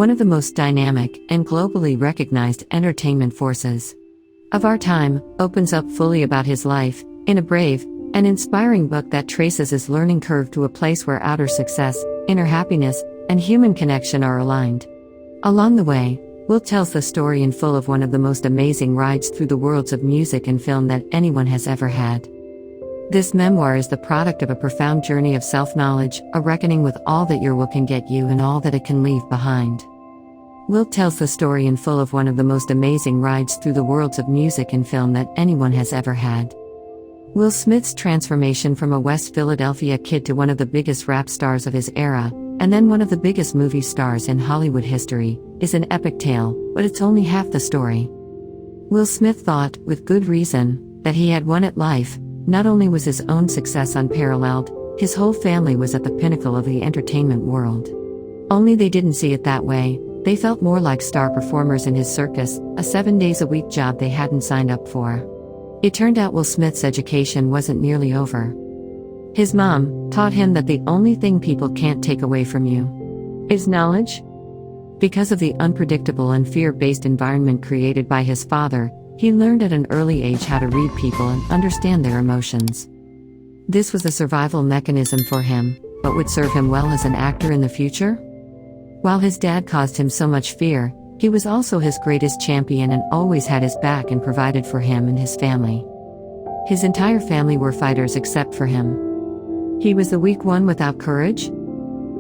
one of the most dynamic and globally recognized entertainment forces of our time, opens up fully about his life, in a brave and inspiring book that traces his learning curve to a place where outer success, inner happiness, and human connection are aligned. Along the way, Will tells the story in full of one of the most amazing rides through the worlds of music and film that anyone has ever had. This memoir is the product of a profound journey of self-knowledge, a reckoning with all that your will can get you and all that it can leave behind. Will tells the story in full of one of the most amazing rides through the worlds of music and film that anyone has ever had. Will Smith's transformation from a West Philadelphia kid to one of the biggest rap stars of his era, and then one of the biggest movie stars in Hollywood history, is an epic tale, but it's only half the story. Will Smith thought, with good reason, that he had won at life. Not only was his own success unparalleled, his whole family was at the pinnacle of the entertainment world. Only they didn't see it that way. They felt more like star performers in his circus, a 7-days-a-week job they hadn't signed up for. It turned out Will Smith's education wasn't nearly over. His mom taught him that the only thing people can't take away from you is knowledge. Because of the unpredictable and fear-based environment created by his father, he learned at an early age how to read people and understand their emotions. This was a survival mechanism for him, but would serve him well as an actor in the future. While his dad caused him so much fear, he was also his greatest champion and always had his back and provided for him and his family. His entire family were fighters except for him. He was the weak one without courage.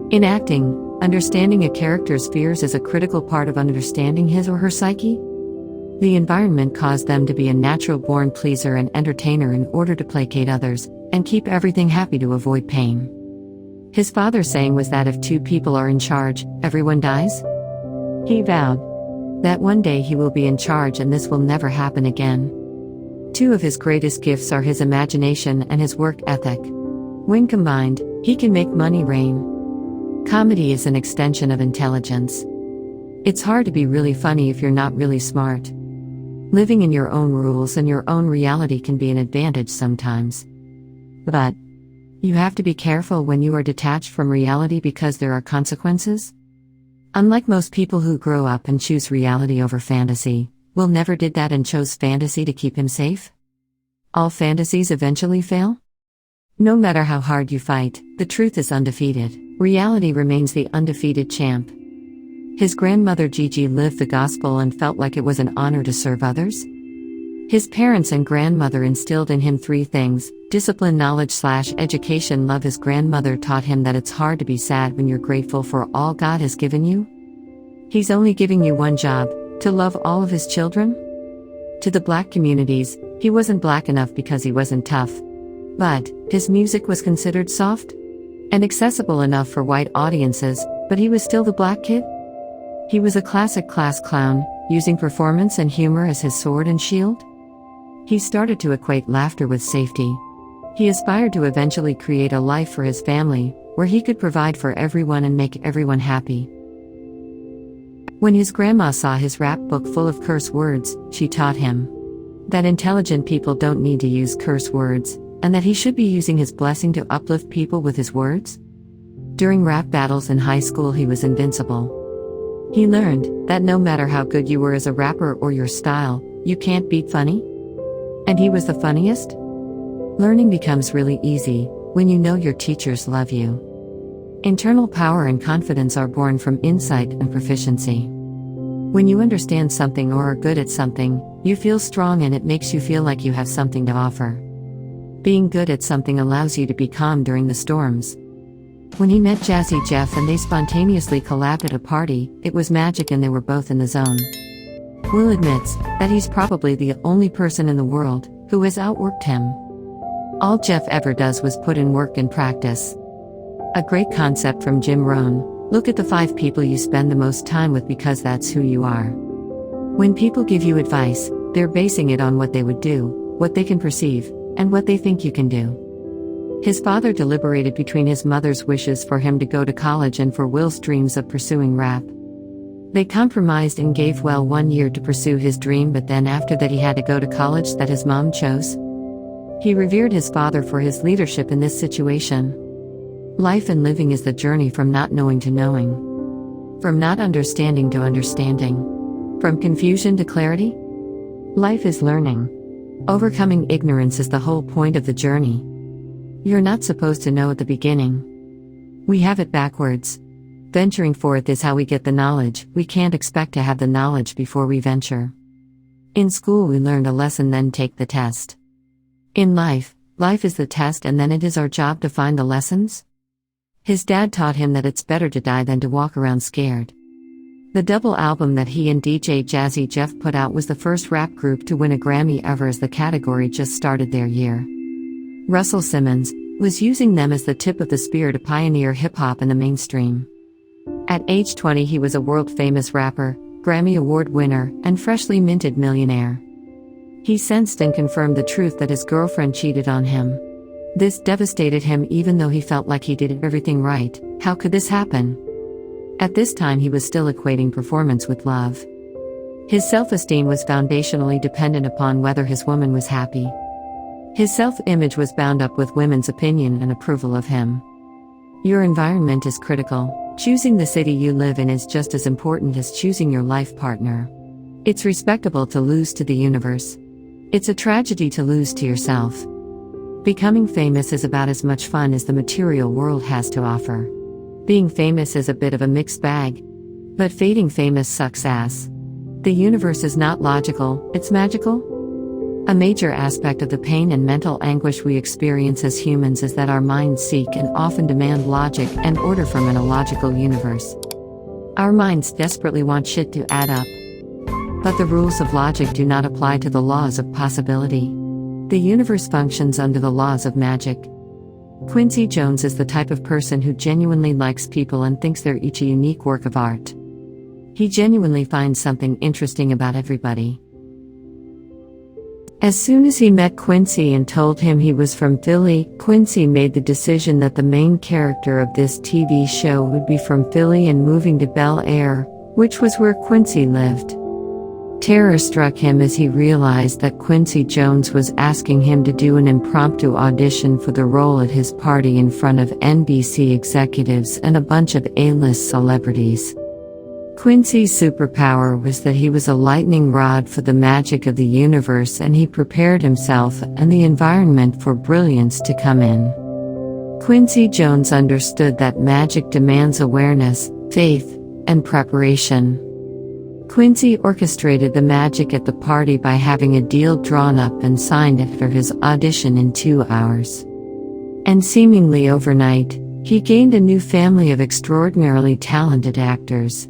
In acting, understanding a character's fears is a critical part of understanding his or her psyche. The environment caused them to be a natural-born pleaser and entertainer in order to placate others, and keep everything happy to avoid pain. His father's saying was that if two people are in charge, everyone dies. He vowed that one day he will be in charge and this will never happen again. Two of his greatest gifts are his imagination and his work ethic. When combined, he can make money rain. Comedy is an extension of intelligence. It's hard to be really funny if you're not really smart. Living in your own rules and your own reality can be an advantage sometimes. But you have to be careful when you are detached from reality because there are consequences. Unlike most people who grow up and choose reality over fantasy, Will never did that and chose fantasy to keep him safe. All fantasies eventually fail. No matter how hard you fight, the truth is undefeated. Reality remains the undefeated champ. His grandmother Gigi lived the gospel and felt like it was an honor to serve others. His parents and grandmother instilled in him 3 things: discipline, knowledge/education, love. His grandmother taught him that it's hard to be sad when you're grateful for all God has given you. He's only giving you one job, to love all of his children. To the black communities, he wasn't black enough because he wasn't tough. But his music was considered soft and accessible enough for white audiences, but he was still the black kid. He was a classic class clown, using performance and humor as his sword and shield. He started to equate laughter with safety. He aspired to eventually create a life for his family, where he could provide for everyone and make everyone happy. When his grandma saw his rap book full of curse words, she taught him that intelligent people don't need to use curse words, and that he should be using his blessing to uplift people with his words. During rap battles in high school, he was invincible. He learned that no matter how good you were as a rapper or your style, you can't beat funny. And he was the funniest. Learning becomes really easy when you know your teachers love you. Internal power and confidence are born from insight and proficiency. When you understand something or are good at something, you feel strong and it makes you feel like you have something to offer. Being good at something allows you to be calm during the storms. When he met Jazzy Jeff and they spontaneously collabed at a party, it was magic and they were both in the zone. Will admits that he's probably the only person in the world who has outworked him. All Jeff ever does was put in work and practice. A great concept from Jim Rohn: look at the 5 people you spend the most time with because that's who you are. When people give you advice, they're basing it on what they would do, what they can perceive, and what they think you can do. His father deliberated between his mother's wishes for him to go to college and for Will's dreams of pursuing rap. They compromised and gave Will 1 year to pursue his dream, but then after that he had to go to college that his mom chose. He revered his father for his leadership in this situation. Life and living is the journey from not knowing to knowing. From not understanding to understanding. From confusion to clarity. Life is learning. Overcoming ignorance is the whole point of the journey. You're not supposed to know at the beginning. We have it backwards. Venturing forth is how we get the knowledge. We can't expect to have the knowledge before we venture. In school we learned a lesson, then take the test. In life is the test, and then it is our job to find the lessons. His dad taught him that it's better to die than to walk around scared. The double album that he and DJ Jazzy Jeff put out was the first rap group to win a Grammy ever, as the category just started their year. Russell Simmons was using them as the tip of the spear to pioneer hip-hop in the mainstream. At age 20 he was a world-famous rapper, Grammy Award winner, and freshly minted millionaire. He sensed and confirmed the truth that his girlfriend cheated on him. This devastated him, even though he felt like he did everything right. How could this happen? At this time he was still equating performance with love. His self-esteem was foundationally dependent upon whether his woman was happy. His self-image was bound up with women's opinion and approval of him. Your environment is critical. Choosing the city you live in is just as important as choosing your life partner. It's respectable to lose to the universe. It's a tragedy to lose to yourself. Becoming famous is about as much fun as the material world has to offer. Being famous is a bit of a mixed bag. But fading famous sucks ass. The universe is not logical, it's magical. A major aspect of the pain and mental anguish we experience as humans is that our minds seek and often demand logic and order from an illogical universe. Our minds desperately want shit to add up. But the rules of logic do not apply to the laws of possibility. The universe functions under the laws of magic. Quincy Jones is the type of person who genuinely likes people and thinks they're each a unique work of art. He genuinely finds something interesting about everybody. As soon as he met Quincy and told him he was from Philly, Quincy made the decision that the main character of this TV show would be from Philly and moving to Bel Air, which was where Quincy lived. Terror struck him as he realized that Quincy Jones was asking him to do an impromptu audition for the role at his party in front of NBC executives and a bunch of A-list celebrities. Quincy's superpower was that he was a lightning rod for the magic of the universe, and he prepared himself and the environment for brilliance to come in. Quincy Jones understood that magic demands awareness, faith, and preparation. Quincy orchestrated the magic at the party by having a deal drawn up and signed after his audition in 2 hours. And seemingly overnight, he gained a new family of extraordinarily talented actors.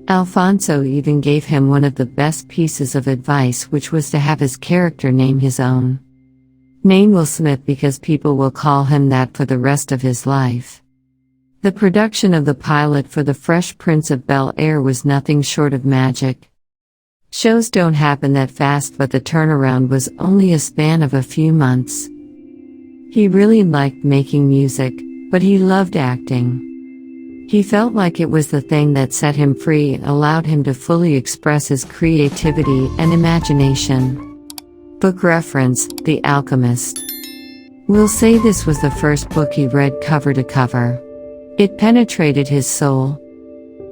Alfonso even gave him one of the best pieces of advice, which was to have his character name his own. Name Will Smith, because people will call him that for the rest of his life. The production of the pilot for The Fresh Prince of Bel-Air was nothing short of magic. Shows don't happen that fast, but the turnaround was only a span of a few months. He really liked making music, but he loved acting. He felt like it was the thing that set him free and allowed him to fully express his creativity and imagination. Book reference: The Alchemist. We'll say this was the first book he read cover to cover. It penetrated his soul.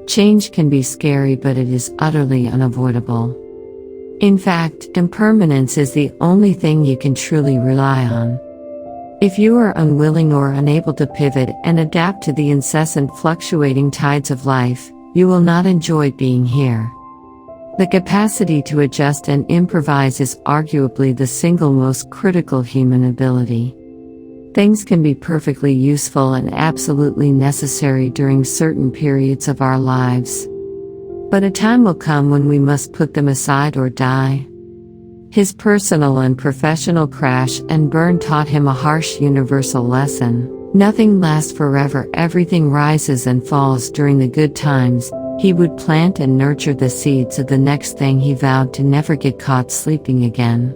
Change can be scary, but it is utterly unavoidable. In fact, impermanence is the only thing you can truly rely on. If you are unwilling or unable to pivot and adapt to the incessant fluctuating tides of life, you will not enjoy being here. The capacity to adjust and improvise is arguably the single most critical human ability. Things can be perfectly useful and absolutely necessary during certain periods of our lives. But a time will come when we must put them aside or die. His personal and professional crash and burn taught him a harsh universal lesson. Nothing lasts forever, everything rises and falls during the good times. He would plant and nurture the seeds of the next thing. He vowed to never get caught sleeping again.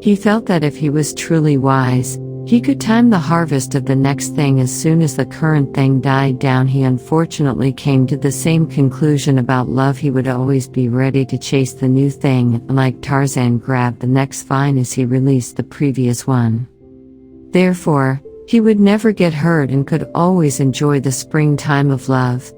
He felt that if he was truly wise, he could time the harvest of the next thing as soon as the current thing died down. He unfortunately came to the same conclusion about love. He would always be ready to chase the new thing, like Tarzan grabbed the next vine as he released the previous one. Therefore, he would never get hurt and could always enjoy the springtime of love.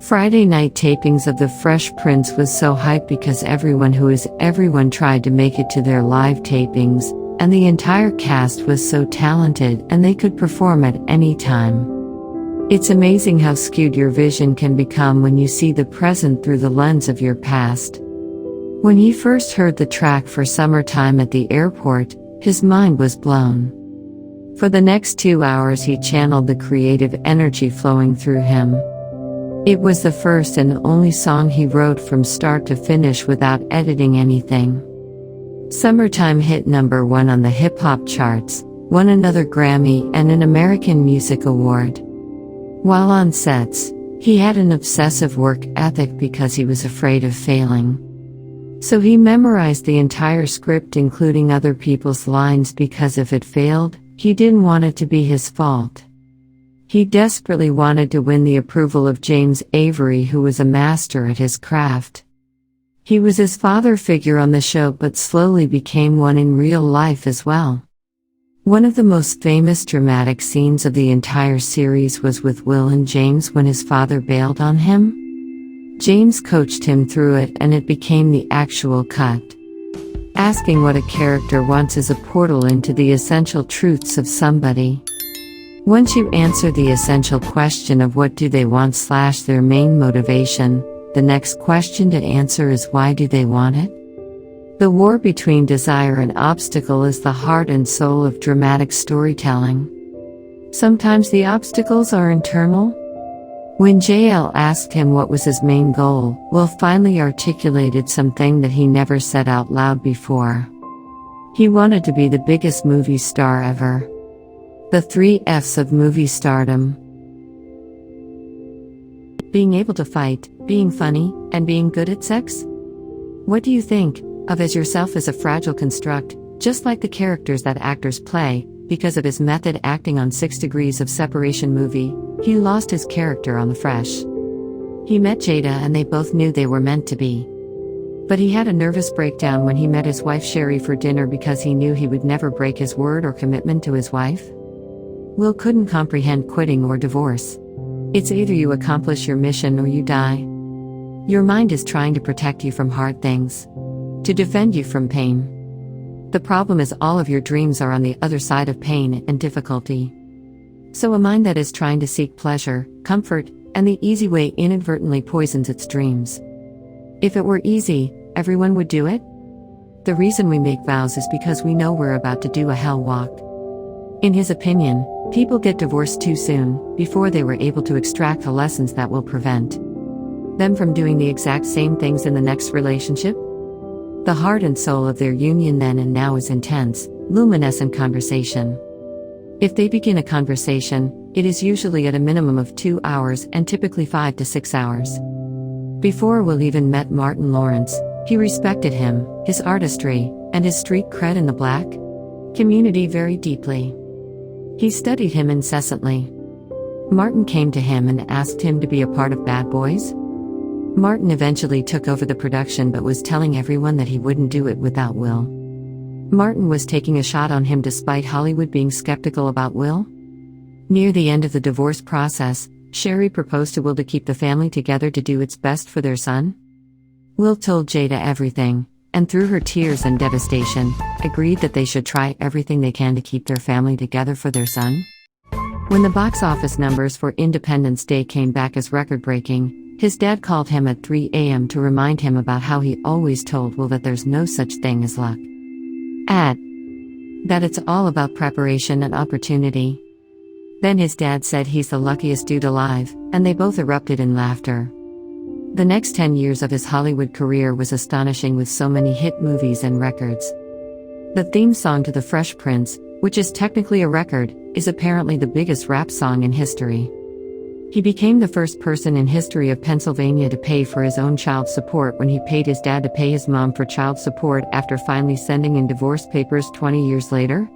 Friday night tapings of The Fresh Prince was so hyped because everyone tried to make it to their live tapings, and the entire cast was so talented and they could perform at any time. It's amazing how skewed your vision can become when you see the present through the lens of your past. When he first heard the track for Summertime at the airport, his mind was blown. For the next 2 hours he channeled the creative energy flowing through him. It was the first and only song he wrote from start to finish without editing anything. Summertime hit #1 on the hip-hop charts, won another Grammy and an American Music Award. While on sets, he had an obsessive work ethic because he was afraid of failing. So he memorized the entire script including other people's lines because if it failed, he didn't want it to be his fault. He desperately wanted to win the approval of James Avery, who was a master at his craft. He was his father figure on the show but slowly became one in real life as well. One of the most famous dramatic scenes of the entire series was with Will and James when his father bailed on him. James coached him through it and it became the actual cut. Asking what a character wants is a portal into the essential truths of somebody. Once you answer the essential question of what do they want / their main motivation, the next question to answer is why do they want it? The war between desire and obstacle is the heart and soul of dramatic storytelling. Sometimes the obstacles are internal. When JL asked him what was his main goal, Will finally articulated something that he never said out loud before. He wanted to be the biggest movie star ever. The 3 F's of movie stardom. Being able to fight, being funny, and being good at sex? What do you think of as yourself as a fragile construct, just like the characters that actors play? Because of his method acting on 6 Degrees of Separation movie, he lost his character on The Fresh. He met Jada and they both knew they were meant to be. But he had a nervous breakdown when he met his wife Sherry for dinner because he knew he would never break his word or commitment to his wife. Will couldn't comprehend quitting or divorce. It's either you accomplish your mission or you die. Your mind is trying to protect you from hard things, to defend you from pain. The problem is all of your dreams are on the other side of pain and difficulty. So a mind that is trying to seek pleasure, comfort, and the easy way inadvertently poisons its dreams. If it were easy, everyone would do it. The reason we make vows is because we know we're about to do a hell walk. In his opinion, people get divorced too soon, before they were able to extract the lessons that will prevent them from doing the exact same things in the next relationship. The heart and soul of their union then and now is intense, luminescent conversation. If they begin a conversation, it is usually at a minimum of 2 hours and typically 5 to 6 hours. Before Will even met Martin Lawrence, he respected him, his artistry, and his street cred in the black community very deeply. He studied him incessantly. Martin came to him and asked him to be a part of Bad Boys. Martin eventually took over the production but was telling everyone that he wouldn't do it without Will. Martin was taking a shot on him despite Hollywood being skeptical about Will. Near the end of the divorce process, Sherry proposed to Will to keep the family together to do its best for their son. Will told Jada everything, and through her tears and devastation, agreed that they should try everything they can to keep their family together for their son. When the box office numbers for Independence Day came back as record-breaking, his dad called him at 3 a.m. to remind him about how he always told Will that there's no such thing as luck. That it's all about preparation and opportunity. Then his dad said he's the luckiest dude alive, and they both erupted in laughter. The next 10 years of his Hollywood career was astonishing with so many hit movies and records. The theme song to The Fresh Prince, which is technically a record, is apparently the biggest rap song in history. He became the first person in history of Pennsylvania to pay for his own child support when he paid his dad to pay his mom for child support after finally sending in divorce papers 20 years later.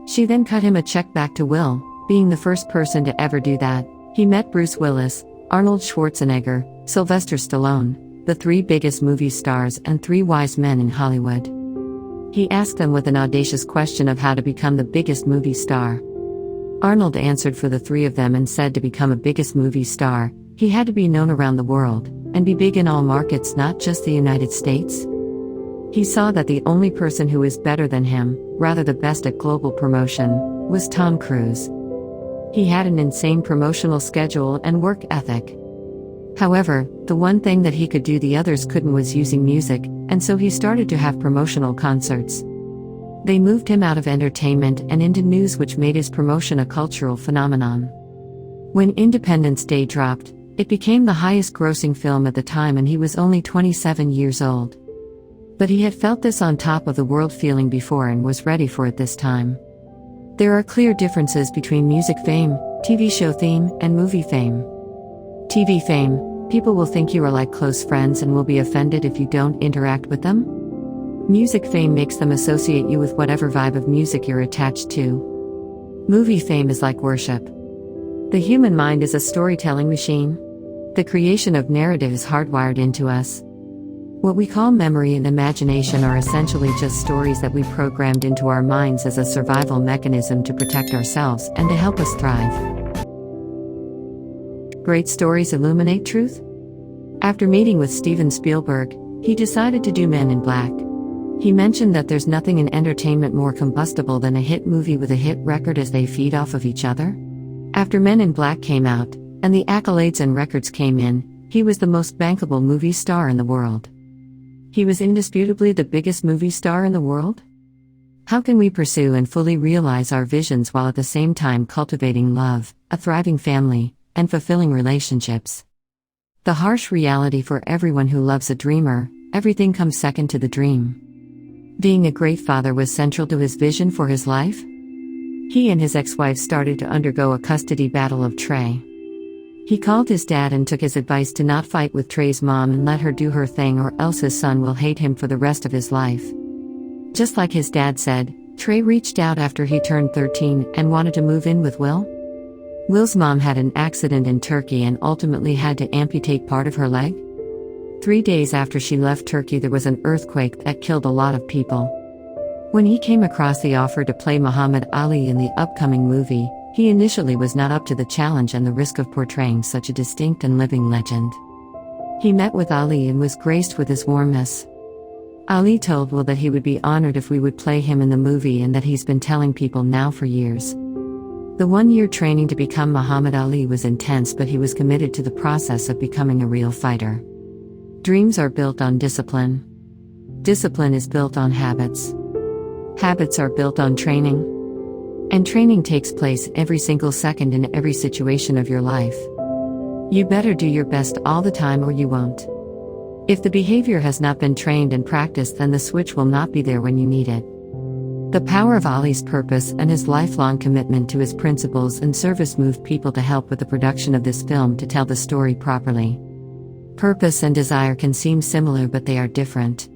She then cut him a check back to Will, being the first person to ever do that. He met Bruce Willis, Arnold Schwarzenegger, Sylvester Stallone, the 3 biggest movie stars and 3 wise men in Hollywood. He asked them with an audacious question of how to become the biggest movie star. Arnold answered for the 3 of them and said to become a biggest movie star, He had to be known around the world, and be big in all markets, not just the United States. He saw that the only person who is better than him, rather the best at global promotion, was Tom Cruise. He had an insane promotional schedule and work ethic. However, the one thing that he could do the others couldn't was using music, and so he started to have promotional concerts. They moved him out of entertainment and into news, which made his promotion a cultural phenomenon. When Independence Day dropped, it became the highest-grossing film at the time, and he was only 27 years old. But he had felt this on top of the world feeling before and was ready for it this time. There are clear differences between music fame, TV show fame, and movie fame. TV fame, people will think you are like close friends and will be offended if you don't interact with them. Music fame makes them associate you with whatever vibe of music you're attached to. Movie fame is like worship. The human mind is a storytelling machine. The creation of narrative is hardwired into us. What we call memory and imagination are essentially just stories that we programmed into our minds as a survival mechanism to protect ourselves and to help us thrive. Great stories illuminate truth? After meeting with Steven Spielberg, he decided to do Men in Black. He mentioned that there's nothing in entertainment more combustible than a hit movie with a hit record as they feed off of each other. After Men in Black came out, and the accolades and records came in, he was the most bankable movie star in the world. He was indisputably the biggest movie star in the world? How can we pursue and fully realize our visions while at the same time cultivating love, a thriving family, and fulfilling relationships? The harsh reality for everyone who loves a dreamer: everything comes second to the dream. Being a great father was central to his vision for his life. He and his ex-wife started to undergo a custody battle of Trey. He called his dad and took his advice to not fight with Trey's mom and let her do her thing, or else his son will hate him for the rest of his life. Just like his dad said, Trey reached out after he turned 13 and wanted to move in with Will. Will's mom had an accident in Turkey and ultimately had to amputate part of her leg. 3 days after she left Turkey, there was an earthquake that killed a lot of people. When he came across the offer to play Muhammad Ali in the upcoming movie, he initially was not up to the challenge and the risk of portraying such a distinct and living legend. He met with Ali and was graced with his warmness. Ali told Will that he would be honored if we would play him in the movie, and that he's been telling people now for years. The 1-year training to become Muhammad Ali was intense, but he was committed to the process of becoming a real fighter. Dreams are built on discipline. Discipline is built on habits. Habits are built on training. And training takes place every single second in every situation of your life. You better do your best all the time or you won't. If the behavior has not been trained and practiced, then the switch will not be there when you need it. The power of Ali's purpose and his lifelong commitment to his principles and service moved people to help with the production of this film to tell the story properly. Purpose and desire can seem similar, but they are different.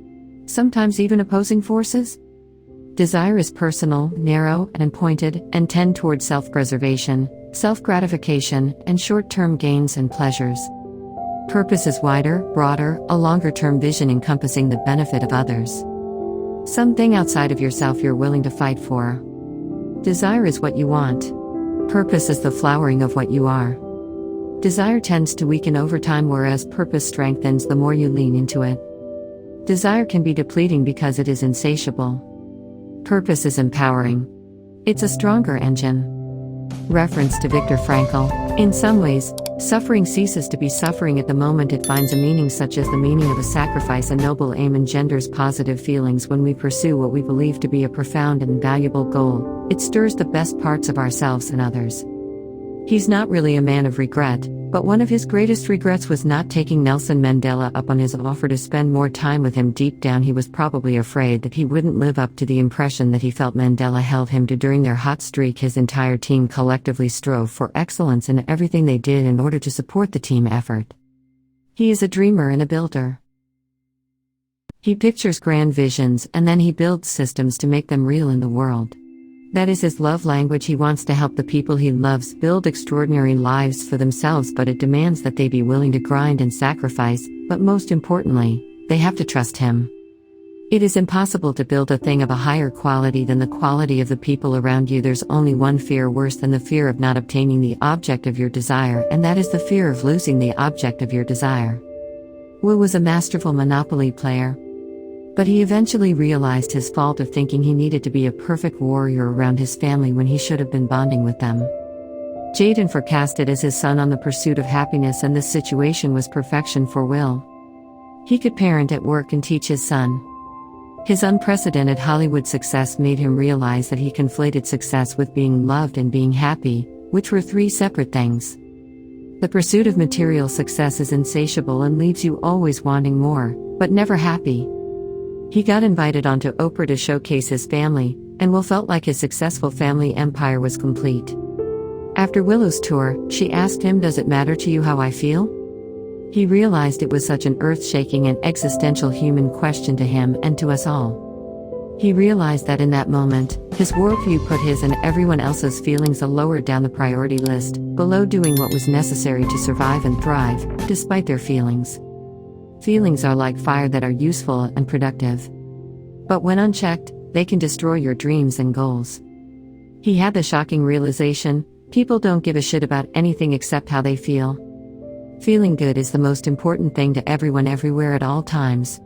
Sometimes even opposing forces. Desire is personal, narrow, and pointed, and tend toward self-preservation, self-gratification, and short-term gains and pleasures. Purpose is wider, broader, a longer-term vision encompassing the benefit of others. Something outside of yourself you're willing to fight for. Desire is what you want. Purpose is the flowering of what you are. Desire tends to weaken over time, whereas purpose strengthens the more you lean into it. Desire can be depleting because it is insatiable. Purpose is empowering. It's a stronger engine. Reference to Viktor Frankl. In some ways, suffering ceases to be suffering at the moment it finds a meaning, such as the meaning of a sacrifice. A noble aim engenders positive feelings when we pursue what we believe to be a profound and valuable goal. It stirs the best parts of ourselves and others. He's not really a man of regret, but one of his greatest regrets was not taking Nelson Mandela up on his offer to spend more time with him. Deep down, he was probably afraid that he wouldn't live up to the impression that he felt Mandela held him to. During their hot streak, his entire team collectively strove for excellence in everything they did in order to support the team effort. He is a dreamer and a builder. He pictures grand visions and then he builds systems to make them real in the world. That is his love language. He wants to help the people he loves build extraordinary lives for themselves, but it demands that they be willing to grind and sacrifice, but most importantly, they have to trust him. It is impossible to build a thing of a higher quality than the quality of the people around you. There's only one fear worse than the fear of not obtaining the object of your desire, and that is the fear of losing the object of your desire. Will was a masterful Monopoly player, but he eventually realized his fault of thinking he needed to be a perfect warrior around his family when he should have been bonding with them. Jada forecasted as his son on the pursuit of happiness, and this situation was perfection for Will. He could parent at work and teach his son. His unprecedented Hollywood success made him realize that he conflated success with being loved and being happy, which were three separate things. The pursuit of material success is insatiable and leaves you always wanting more, but never happy. He got invited onto Oprah to showcase his family, and Will felt like his successful family empire was complete. After Willow's tour, she asked him, "Does it matter to you how I feel?" He realized it was such an earth-shaking and existential human question to him and to us all. He realized that in that moment, his worldview put his and everyone else's feelings a lower down the priority list, below doing what was necessary to survive and thrive, despite their feelings. Feelings are like fire that are useful and productive. But when unchecked, they can destroy your dreams and goals. He had the shocking realization, people don't give a shit about anything except how they feel. Feeling good is the most important thing to everyone everywhere at all times.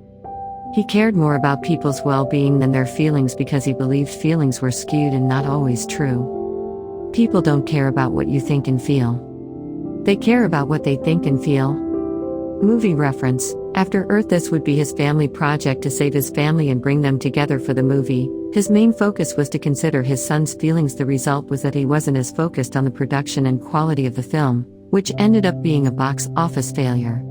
He cared more about people's well-being than their feelings because he believed feelings were skewed and not always true. People don't care about what you think and feel. They care about what they think and feel. Movie reference. After Earth, this would be his family project to save his family and bring them together for the movie. His main focus was to consider his son's feelings. The result was that he wasn't as focused on the production and quality of the film, which ended up being a box office failure.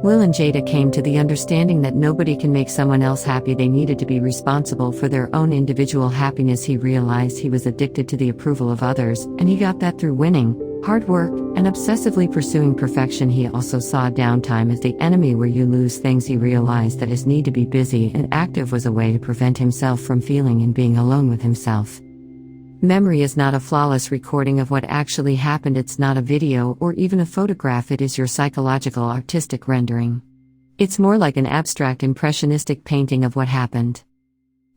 Will and Jada came to the understanding that nobody can make someone else happy. They needed to be responsible for their own individual happiness. He realized he was addicted to the approval of others, and he got that through winning, hard work, and obsessively pursuing perfection. He also saw downtime as the enemy where you lose things. He realized that his need to be busy and active was a way to prevent himself from feeling and being alone with himself. Memory is not a flawless recording of what actually happened. It's not a video or even a photograph. It is your psychological artistic rendering. It's more like an abstract impressionistic painting of what happened.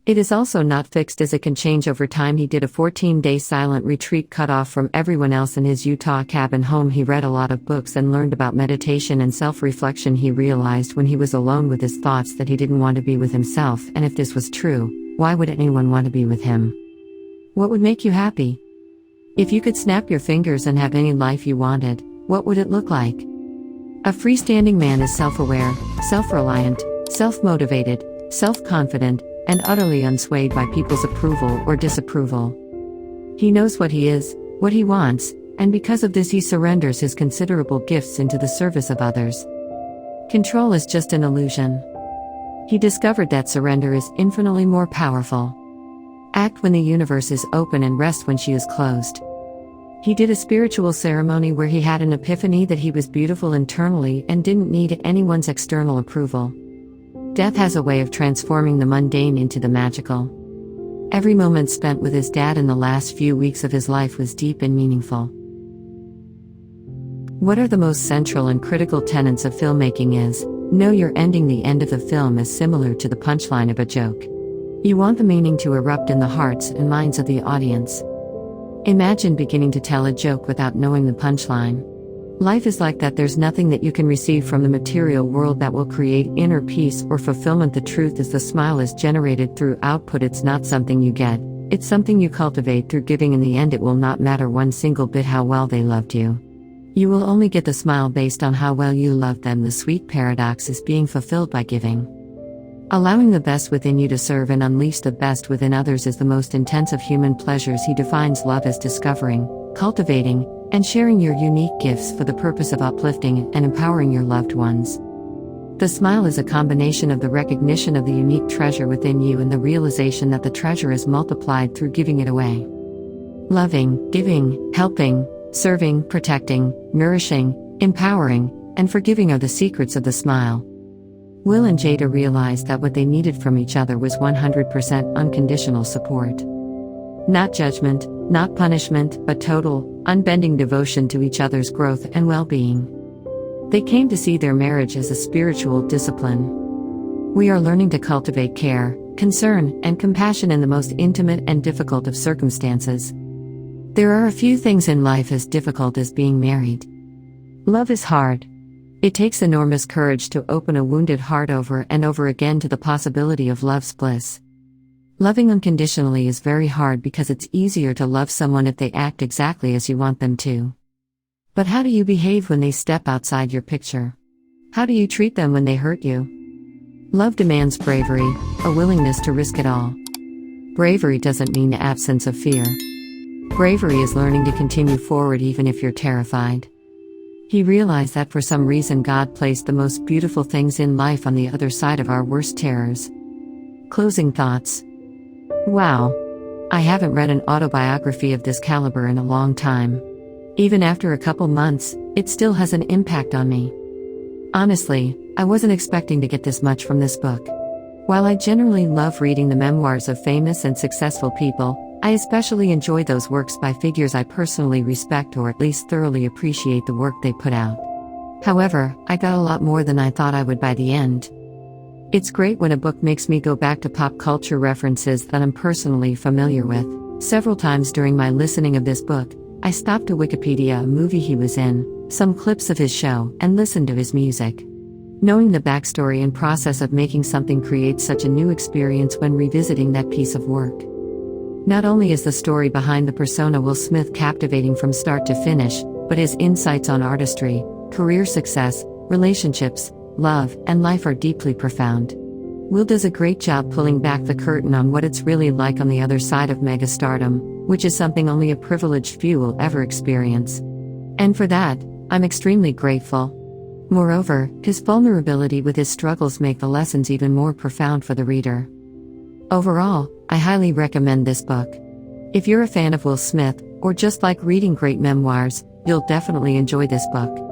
It is also not fixed as it can change over time. He did a 14-day silent retreat cut off from everyone else in his Utah cabin home. He read a lot of books and learned about meditation and self-reflection. He realized when he was alone with his thoughts that he didn't want to be with himself, and if this was true, why would anyone want to be with him? What would make you happy? If you could snap your fingers and have any life you wanted, what would it look like? A freestanding man is self-aware, self-reliant, self-motivated, self-confident, and utterly unswayed by people's approval or disapproval. He knows what he is, what he wants, and because of this he surrenders his considerable gifts into the service of others. Control is just an illusion. He discovered that surrender is infinitely more powerful. Act when the universe is open and rest when she is closed. He did a spiritual ceremony where he had an epiphany that he was beautiful internally and didn't need anyone's external approval. Death has a way of transforming the mundane into the magical. Every moment spent with his dad in the last few weeks of his life was deep and meaningful. What are the most central and critical tenets of filmmaking is, know your ending. The end of the film is similar to the punchline of a joke. You want the meaning to erupt in the hearts and minds of the audience. Imagine beginning to tell a joke without knowing the punchline. Life is like that. There's nothing that you can receive from the material world that will create inner peace or fulfillment. The truth is the smile is generated through output. It's not something you get, it's something you cultivate through giving. In the end, it will not matter one single bit how well they loved you. You will only get the smile based on how well you loved them. The sweet paradox is being fulfilled by giving. Allowing the best within you to serve and unleash the best within others is the most intense of human pleasures. He defines love as discovering, cultivating, and sharing your unique gifts for the purpose of uplifting and empowering your loved ones. The smile is a combination of the recognition of the unique treasure within you and the realization that the treasure is multiplied through giving it away. Loving, giving, helping, serving, protecting, nourishing, empowering, and forgiving are the secrets of the smile. Will and Jada realized that what they needed from each other was 100% unconditional support. Not judgment, not punishment, but total, unbending devotion to each other's growth and well-being. They came to see their marriage as a spiritual discipline. We are learning to cultivate care, concern, and compassion in the most intimate and difficult of circumstances. There are a few things in life as difficult as being married. Love is hard. It takes enormous courage to open a wounded heart over and over again to the possibility of love's bliss. Loving unconditionally is very hard because it's easier to love someone if they act exactly as you want them to. But how do you behave when they step outside your picture? How do you treat them when they hurt you? Love demands bravery, a willingness to risk it all. Bravery doesn't mean absence of fear. Bravery is learning to continue forward even if you're terrified. He realized that for some reason God placed the most beautiful things in life on the other side of our worst terrors. Closing thoughts. Wow. I haven't read an autobiography of this caliber in a long time. Even after a couple months, it still has an impact on me. Honestly, I wasn't expecting to get this much from this book. While I generally love reading the memoirs of famous and successful people, I especially enjoy those works by figures I personally respect or at least thoroughly appreciate the work they put out. However, I got a lot more than I thought I would by the end. It's great when a book makes me go back to pop culture references that I'm personally familiar with. Several times during my listening of this book, I stopped to Wikipedia a movie he was in, some clips of his show, and listened to his music. Knowing the backstory and process of making something creates such a new experience when revisiting that piece of work. Not only is the story behind the persona Will Smith captivating from start to finish, but his insights on artistry, career success, relationships, love, and life are deeply profound. Will does a great job pulling back the curtain on what it's really like on the other side of megastardom, which is something only a privileged few will ever experience. And for that, I'm extremely grateful. Moreover, his vulnerability with his struggles make the lessons even more profound for the reader. Overall, I highly recommend this book. If you're a fan of Will Smith, or just like reading great memoirs, you'll definitely enjoy this book.